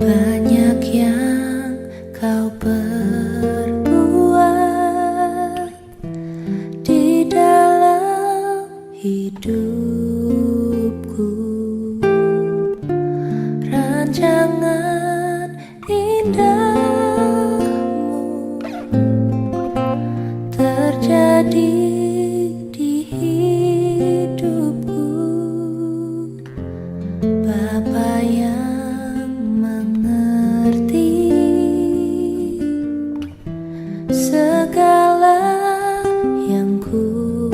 Banyak yang kau perbuat di dalam hidupku, rancangan indahmu terjadi di hidupku. Bapa yang mengerti segala yang ku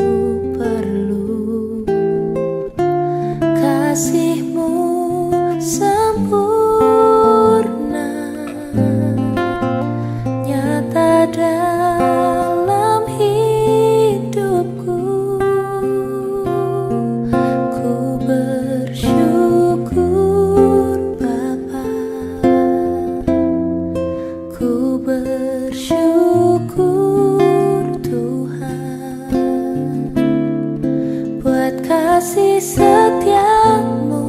perlu, kasih-Mu sempurna nyata dalam hidupku. Ku bersyukur Bapa, ku bersyukur Tuhan buat kasih setia-Mu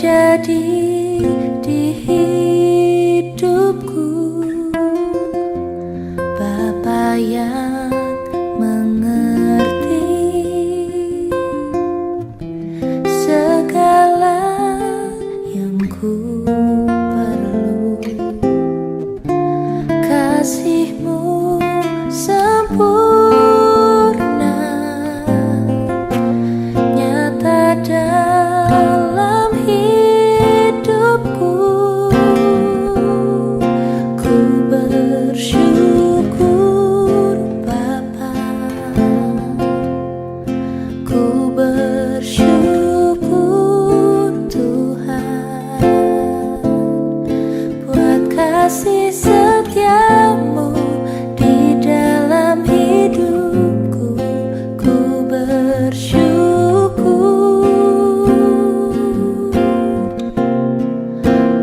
terjadi di hidupku, Bapa yang mengerti segala yang ku perlu. Kasih-Mu sempurna, nyata dalam hidupku. Ku bersyukur Bapa, ku bersyukur Tuhan, buat kasih setia-Mu di dalam hidupku. Ku bersyukur,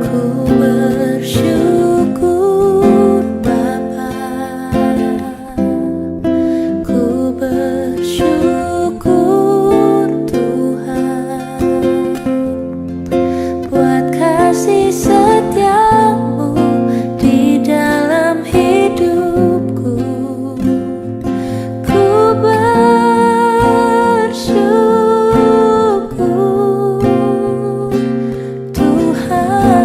ku bersyukur Bapa, ku bersyukur Tuhan, buat kasih setia-Mu di dalam hidupku. Ku bersyukur Tuhan.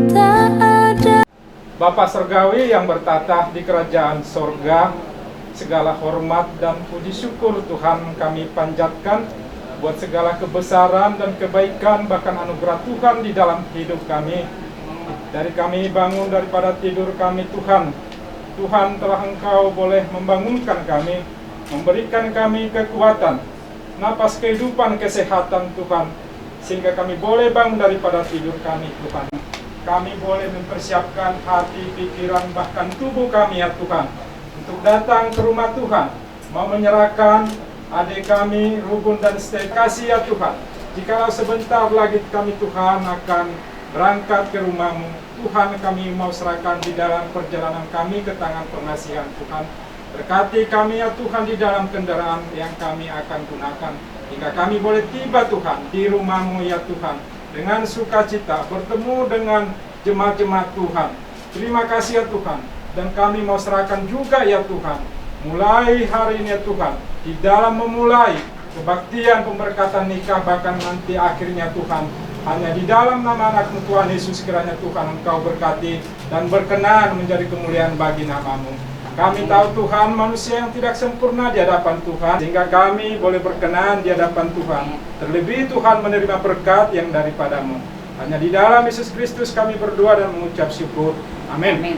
Tak ada Bapa Surgawi yang bertata di kerajaan sorga, segala hormat dan puji syukur Tuhan kami panjatkan buat segala kebesaran dan kebaikan bahkan anugerah Tuhan di dalam hidup kami. Dari kami bangun daripada tidur kami Tuhan, Tuhan telah Engkau boleh membangunkan kami, memberikan kami kekuatan, napas kehidupan, kesehatan Tuhan, sehingga kami boleh bangun daripada tidur kami Tuhan. Kami boleh mempersiapkan hati, pikiran, bahkan tubuh kami ya Tuhan, untuk datang ke rumah Tuhan, mau menyerahkan adik kami, Ruben dan Stay kasih ya Tuhan. Jikalau sebentar lagi kami Tuhan akan berangkat ke rumah-Mu, Tuhan kami mau serahkan di dalam perjalanan kami ke tangan pengasihan Tuhan. Berkati kami ya Tuhan di dalam kendaraan yang kami akan gunakan, hingga kami boleh tiba Tuhan di rumah-Mu ya Tuhan, dengan sukacita bertemu dengan jemaat-jemaat Tuhan. Terima kasih ya Tuhan, dan kami mau serahkan juga ya Tuhan, mulai hari ini ya Tuhan, di dalam memulai kebaktian pemberkatan nikah, bahkan nanti akhirnya Tuhan, hanya di dalam nama anak-Mu Tuhan Yesus kiranya Tuhan Engkau berkati dan berkenan menjadi kemuliaan bagi nama-Mu. Kami tahu Tuhan manusia yang tidak sempurna di hadapan Tuhan, sehingga kami boleh berkenan di hadapan Tuhan. Terlebih Tuhan menerima berkat yang daripada-Mu. Hanya di dalam Yesus Kristus kami berdoa dan mengucap syukur. Amin.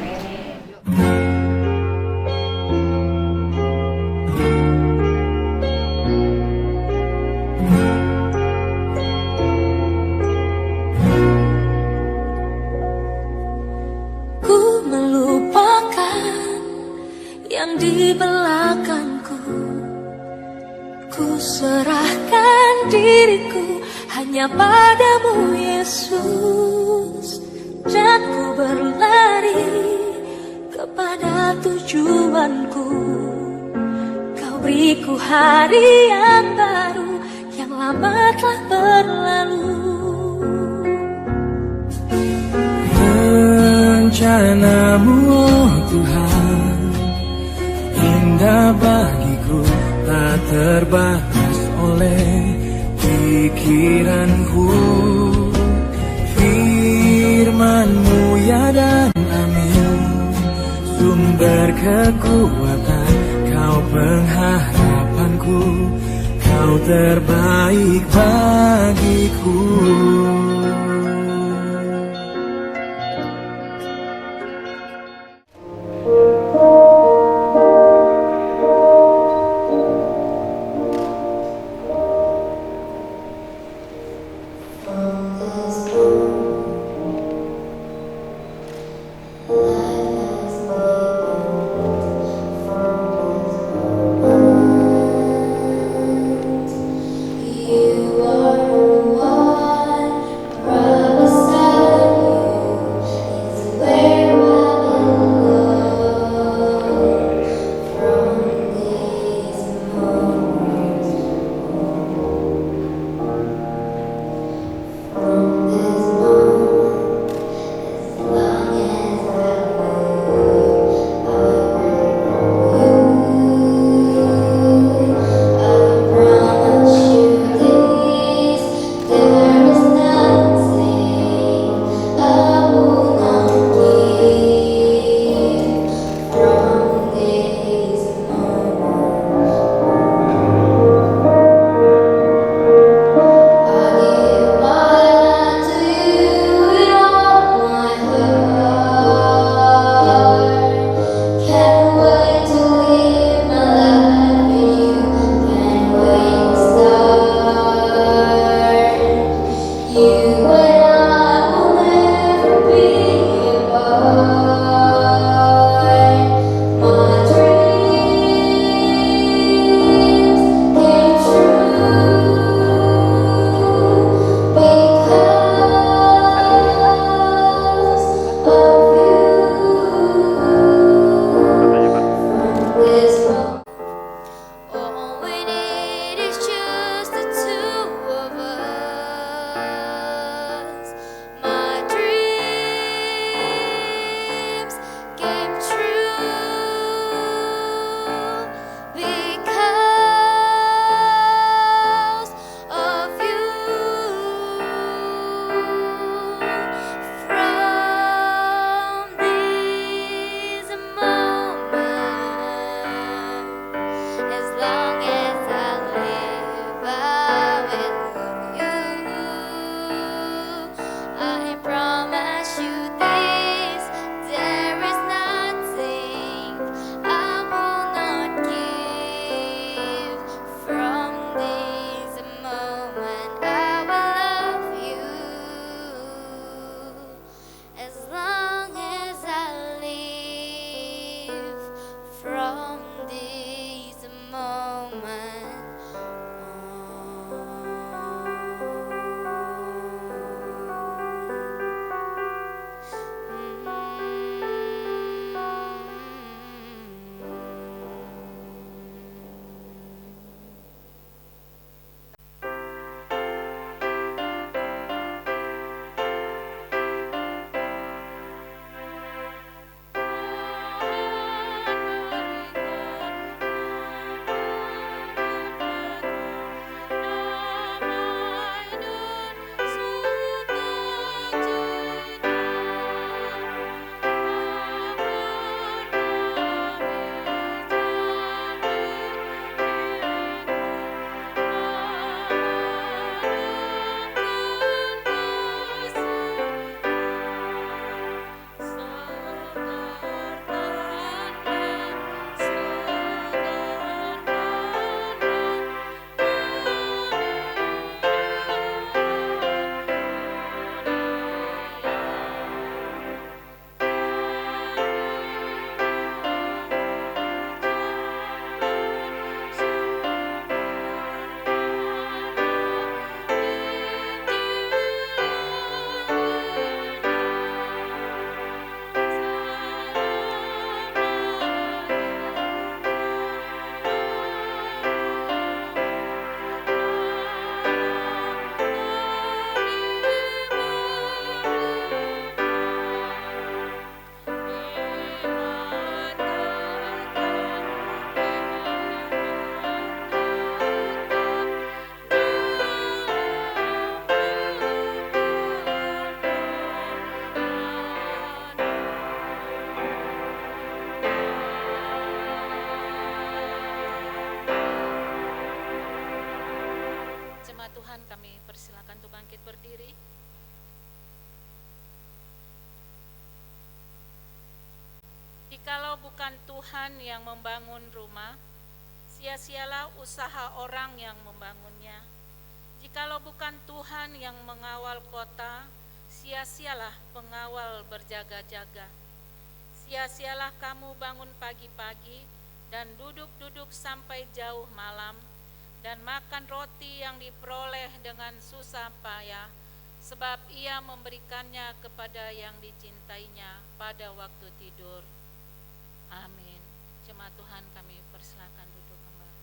ku melupakan yang di belakangku. Ku serahkan diriku hanya padamu Yesus, dan ku berlari kepada tujuanku. Kau beriku hari yang baru, yang lama telah berlalu. Rencana-Mu oh Tuhan, indah bagiku, tak terbatas oleh pikiranku. Firman-Mu ya dan amin, sumber kekuatan, Kau pengharapanku, Kau terbaik bagiku. You are the one as long as I live from this moment Tuhan, kami persilakan untuk bangkit berdiri. Jikalau bukan Tuhan yang membangun rumah, sia-sialah usaha orang yang membangunnya. Jikalau bukan Tuhan yang mengawal kota, sia-sialah pengawal berjaga-jaga. Sia-sialah kamu bangun pagi-pagi dan duduk-duduk sampai jauh malam, dan makan roti yang diperoleh dengan susah payah, sebab ia memberikannya kepada yang dicintainya pada waktu tidur. Amin. Jemaat Tuhan, kami persilakan duduk kembali.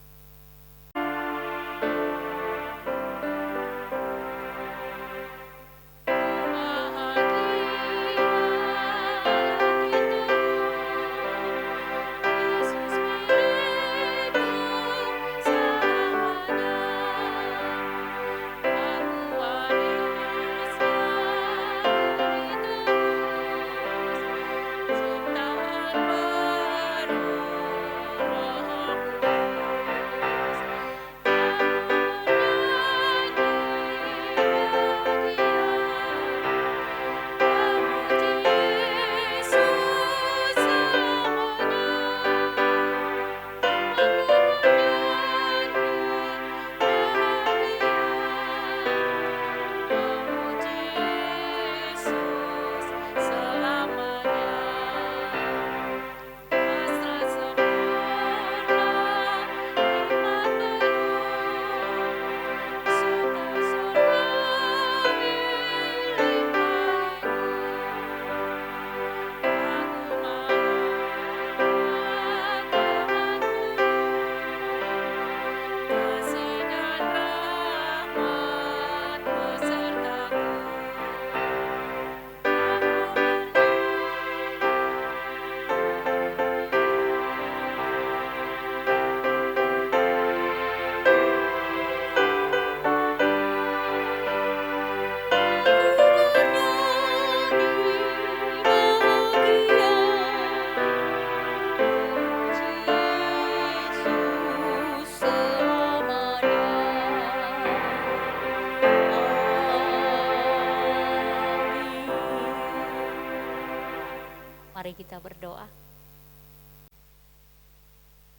Mari kita berdoa.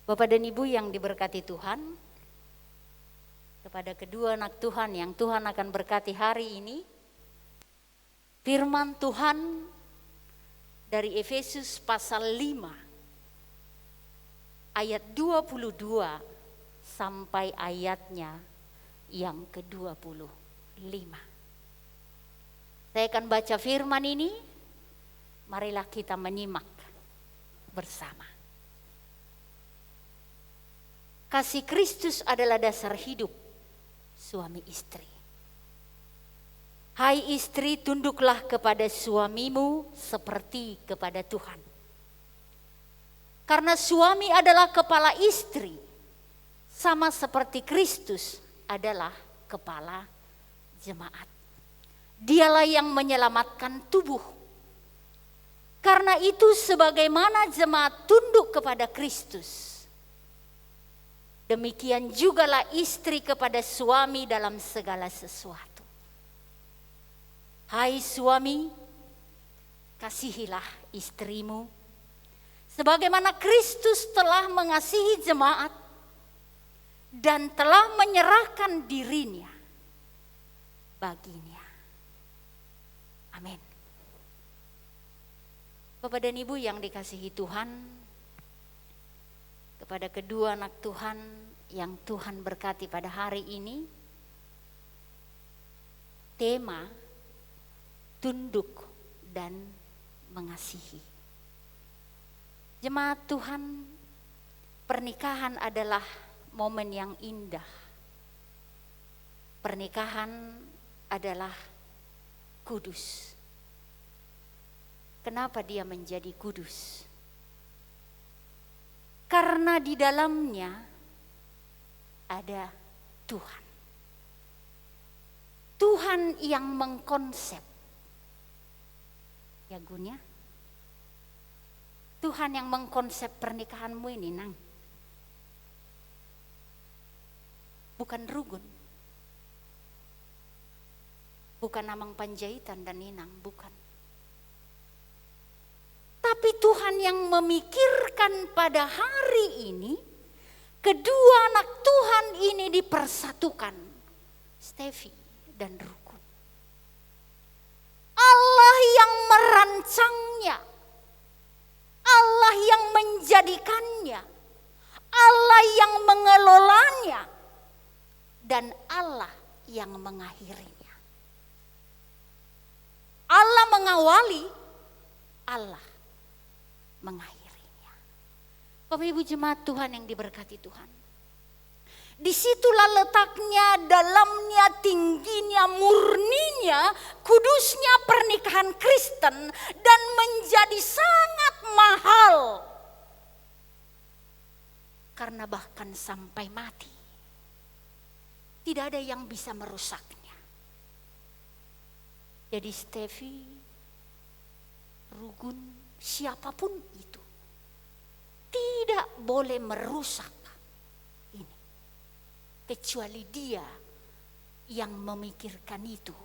Bapak dan Ibu yang diberkati Tuhan, kepada kedua anak Tuhan yang Tuhan akan berkati hari ini, firman Tuhan dari Efesus pasal 5 ayat 22 sampai ayatnya yang ke-25. Saya akan baca firman ini, marilah kita menyimak bersama. Kasih Kristus adalah dasar hidup suami istri. Hai istri, tunduklah kepada suamimu seperti kepada Tuhan. Karena suami adalah kepala istri, sama seperti Kristus adalah kepala jemaat. Dialah yang menyelamatkan tubuh. Karena itu sebagaimana jemaat tunduk kepada Kristus, demikian jugalah istri kepada suami dalam segala sesuatu. Hai suami, kasihilah istrimu sebagaimana Kristus telah mengasihi jemaat dan telah menyerahkan dirinya baginya. Amin. Bapak dan Ibu yang dikasihi Tuhan, kepada kedua anak Tuhan yang Tuhan berkati pada hari ini, tema tunduk dan mengasihi. Jemaat Tuhan, pernikahan adalah momen yang indah. Pernikahan adalah kudus. Kenapa dia menjadi kudus? Karena di dalamnya ada Tuhan. Tuhan yang mengkonsep. Ya Gun ya? Tuhan yang mengkonsep pernikahanmu ini, Nang. Bukan Rugun. Bukan Amang Panjaitan dan Ninang, bukan. Tapi Tuhan yang memikirkan pada hari ini, kedua anak Tuhan ini dipersatukan, Stevi dan Rugun. Allah yang merancangnya, Allah yang menjadikannya, Allah yang mengelolanya, dan Allah yang mengakhirinya. Allah mengawali, Allah mengakhirinya. Bapak Ibu jemaat Tuhan yang diberkati Tuhan, disitulah letaknya, dalamnya, tingginya, murninya, kudusnya pernikahan Kristen, dan menjadi sangat mahal. Karena bahkan sampai mati, tidak ada yang bisa merusaknya. Jadi Stevi, Rugun, siapapun itu tidak boleh merusak ini, kecuali dia yang memikirkan itu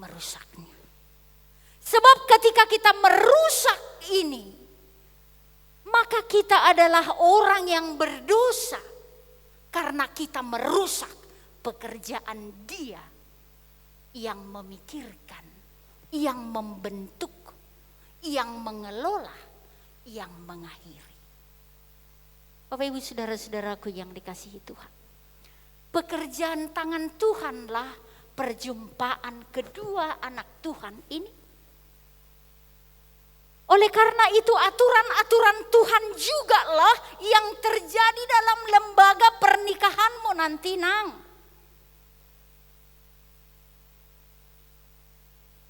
merusaknya. Sebab ketika kita merusak ini, maka kita adalah orang yang berdosa karena kita merusak pekerjaan dia yang memikirkan, yang membentuk, yang mengelola, yang mengakhiri. Bapak Ibu saudara-saudaraku yang dikasihi Tuhan, pekerjaan tangan Tuhanlah perjumpaan kedua anak Tuhan ini. Oleh karena itu aturan-aturan Tuhan jugalah yang terjadi dalam lembaga pernikahanmu nanti, Nang.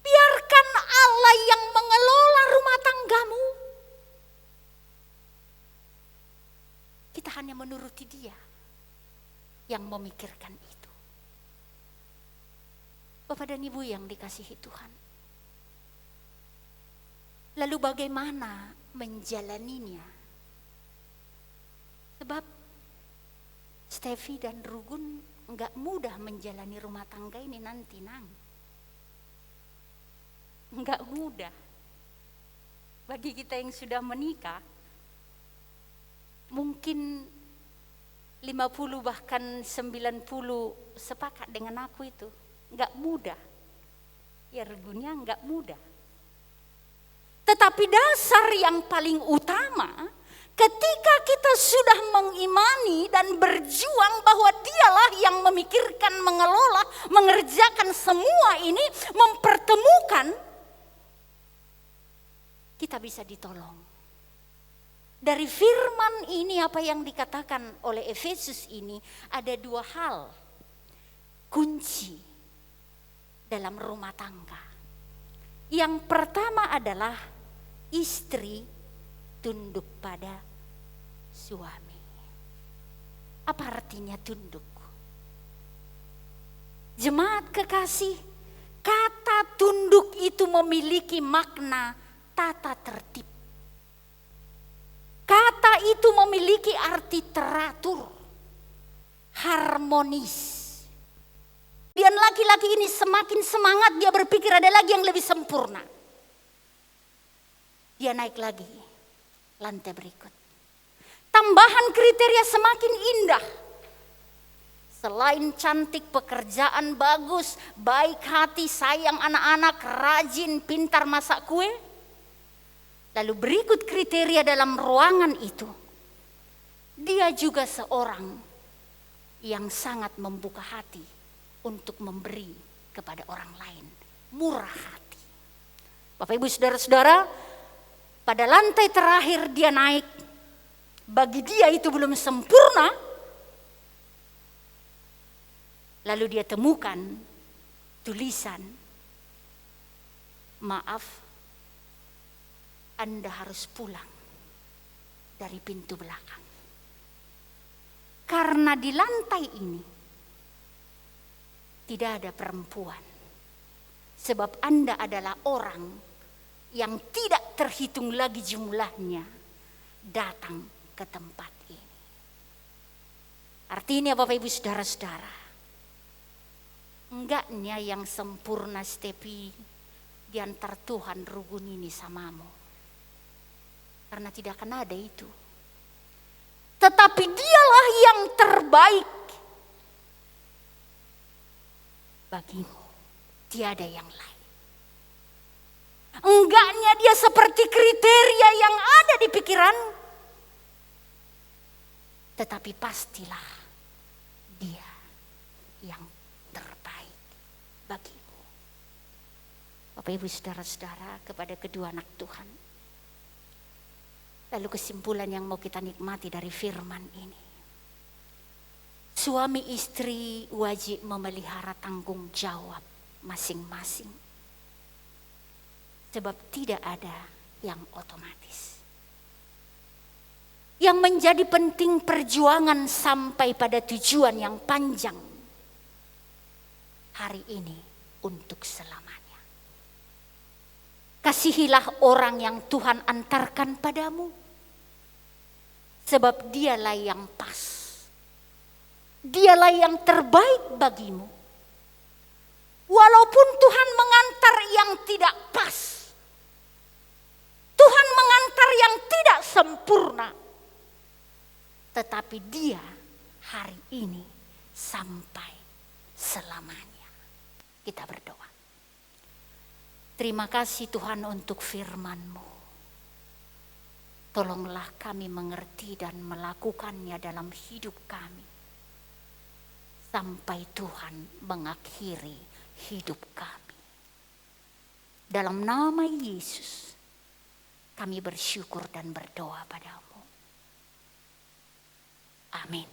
Biarkan Allah yang mengelola rumah tanggamu. Kita hanya menuruti Dia yang memikirkan itu. Bapak dan Ibu yang dikasihi Tuhan, lalu bagaimana menjalaninya? Sebab Stevi dan Rugun enggak mudah menjalani rumah tangga ini nanti, Nang. Enggak mudah. Bagi kita yang sudah menikah, mungkin 50 bahkan 90 sepakat dengan aku itu. Enggak mudah. Ya Rugunnya enggak mudah. Tetapi dasar yang paling utama, ketika kita sudah mengimani dan berjuang bahwa Dialah yang memikirkan, mengelola, mengerjakan semua ini, mempertemukan, kita bisa ditolong. Dari firman ini, apa yang dikatakan oleh Efesus ini, ada dua hal kunci dalam rumah tangga. Yang pertama adalah istri tunduk pada suami. Apa artinya tunduk? Jemaat kekasih, kata tunduk itu memiliki makna tata tertib. Kata itu memiliki arti teratur, harmonis. Dan laki-laki ini semakin semangat, dia berpikir ada lagi yang lebih sempurna. Dia naik lagi lantai berikut. Tambahan kriteria semakin indah. Selain cantik, pekerjaan bagus, baik hati, sayang anak-anak, rajin, pintar masak kue. Lalu berikut kriteria dalam ruangan itu. Dia juga seorang yang sangat membuka hati untuk memberi kepada orang lain. Murah hati. Bapak Ibu Saudara-saudara, pada lantai terakhir dia naik. Bagi dia itu belum sempurna. Lalu dia temukan tulisan, maaf, Anda harus pulang dari pintu belakang. Karena di lantai ini tidak ada perempuan. Sebab Anda adalah orang yang tidak terhitung lagi jumlahnya datang ke tempat ini. Artinya Bapak Ibu Saudara-saudara, enggaknya yang sempurna Stepi di antar Tuhan rugun ini samamu. Karena tidak akan ada itu. Tetapi Dialah yang terbaik bagimu. Tiada yang lain. Enggaknya dia seperti kriteria yang ada di pikiran. Tetapi pastilah dia yang terbaik bagimu. Bapak Ibu Saudara-saudara, kepada kedua anak Tuhan. Lalu kesimpulan yang mau kita nikmati dari firman ini. Suami istri wajib memelihara tanggung jawab masing-masing. Sebab tidak ada yang otomatis. Yang menjadi penting perjuangan sampai pada tujuan yang panjang. Hari ini untuk selamanya. Kasihilah orang yang Tuhan antarkan padamu. Sebab dialah yang pas. Dialah yang terbaik bagimu. Walaupun Tuhan mengantar yang tidak pas. Tuhan mengantar yang tidak sempurna. Tetapi dia hari ini sampai selamanya. Kita berdoa. Terima kasih Tuhan untuk firman-Mu. Tolonglah kami mengerti dan melakukannya dalam hidup kami. Sampai Tuhan mengakhiri hidup kami. Dalam nama Yesus, kami bersyukur dan berdoa padamu. Amin.